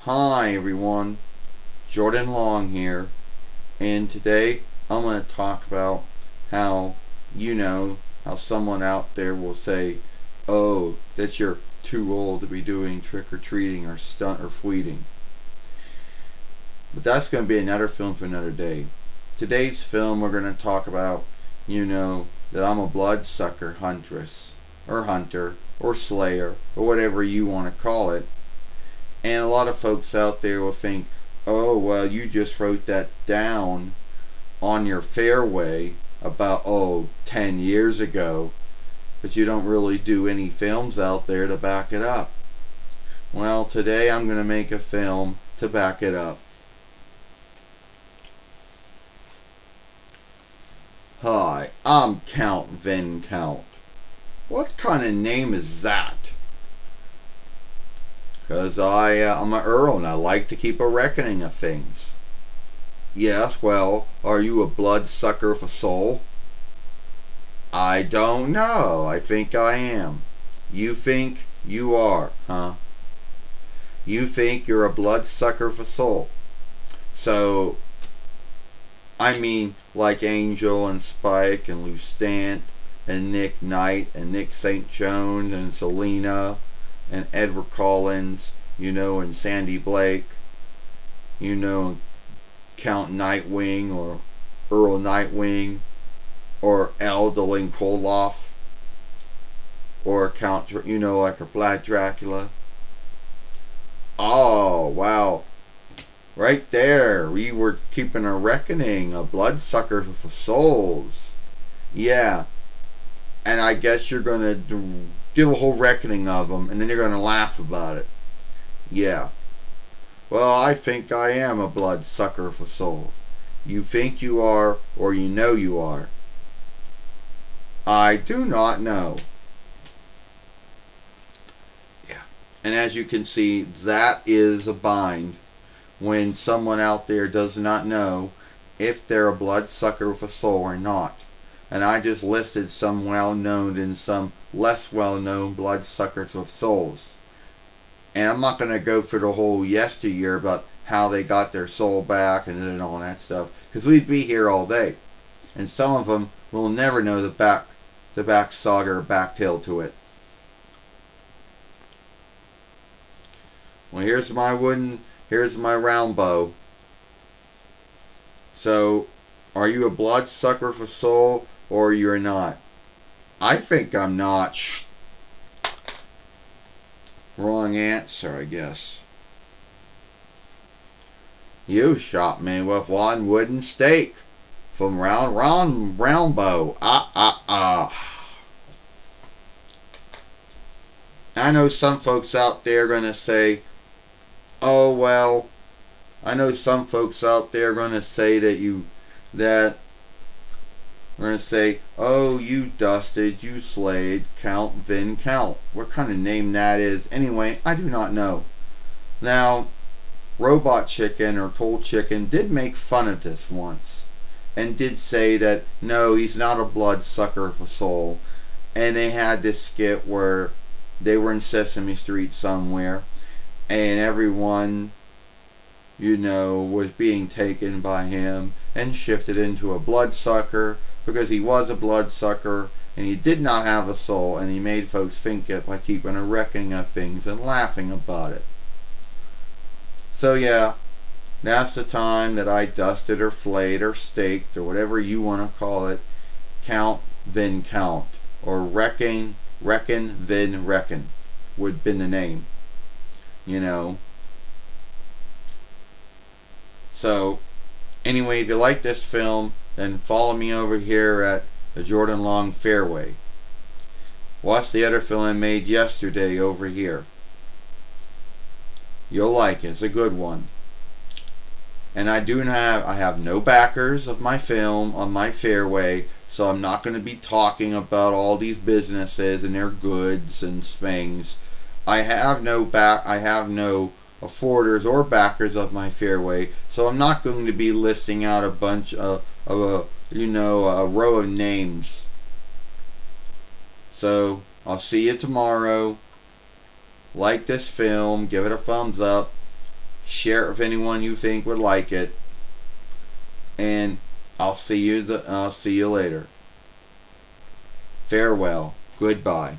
Hi everyone, Jordan Long here, and today I'm going to talk about how, how someone out there will say, oh, that you're too old to be doing trick-or-treating or stunt or fleeting. But that's going to be another film for another day. Today's film we're going to talk about, that I'm a bloodsucker huntress, or hunter, or slayer, or whatever you want to call it. And a lot of folks out there will think, oh, well, you just wrote that down on your fairway about, 10 years ago, but you don't really do any films out there to back it up. Well, today I'm going to make a film to back it up. Hi, I'm Count Van Count. What kind of name is that? Because I'm an earl and I like to keep a reckoning of things. Yes, well, are you a bloodsucker for soul? I don't know. I think I am. You think you are, huh? You think you're a bloodsucker for soul. So, I mean, like Angel and Spike and Lustant and Nick Knight and Nick St. Jones and Selena and Edward Collins, and Sandy Blake, Count Nightwing or Earl Nightwing or Eldolin Koloff or Count, like a Black Dracula. Oh, wow. Right there, we were keeping a reckoning, a bloodsucker for souls. Yeah, and I guess you're going to give a whole reckoning of them, and then you're going to laugh about it. Yeah. Well, I think I am a bloodsucker for soul. You think you are, or you know you are. I do not know. Yeah. And as you can see, that is a bind when someone out there does not know if they're a bloodsucker for soul or not. And I just listed some well-known and some less well-known bloodsuckers with souls. And I'm not going to go through the whole yesteryear about how they got their soul back and all that stuff, because we'd be here all day. And some of them will never know the back saga or back tale to it. Well, here's my round bow. So, are you a bloodsucker for soul or you're not? I think I'm not. Shh. Wrong answer, I guess. You shot me with one wooden stake from round bow. I know some folks out there are going to say, oh, well, I know some folks out there are going to say that we're going to say, oh, you dusted, you slayed, Count Van Count. What kind of name that is? Anyway, I do not know. Now, Robot Chicken or Toll Chicken did make fun of this once and did say that, no, he's not a bloodsucker for soul. And they had this skit where they were in Sesame Street somewhere and everyone, was being taken by him and shifted into a bloodsucker because he was a bloodsucker and he did not have a soul, and he made folks think it by keeping a reckoning of things and laughing about it. So yeah, that's the time that I dusted or flayed or staked or whatever you want to call it, Count Van Count, or Reckon Van Reckon would have been the name, So, anyway, if you like this film, then follow me over here at the Jordan Long Fairway. Watch the other film I made yesterday over here. You'll like it. It's a good one. And I have no backers of my film on my fairway, so I'm not going to be talking about all these businesses and their goods and things. I have no afforders or backers of my fairway, so I'm not going to be listing out a bunch of a row of names. So I'll see you tomorrow. Like this film, give it a thumbs up, Share it with anyone you think would like it. And I'll see you later. Farewell. Goodbye.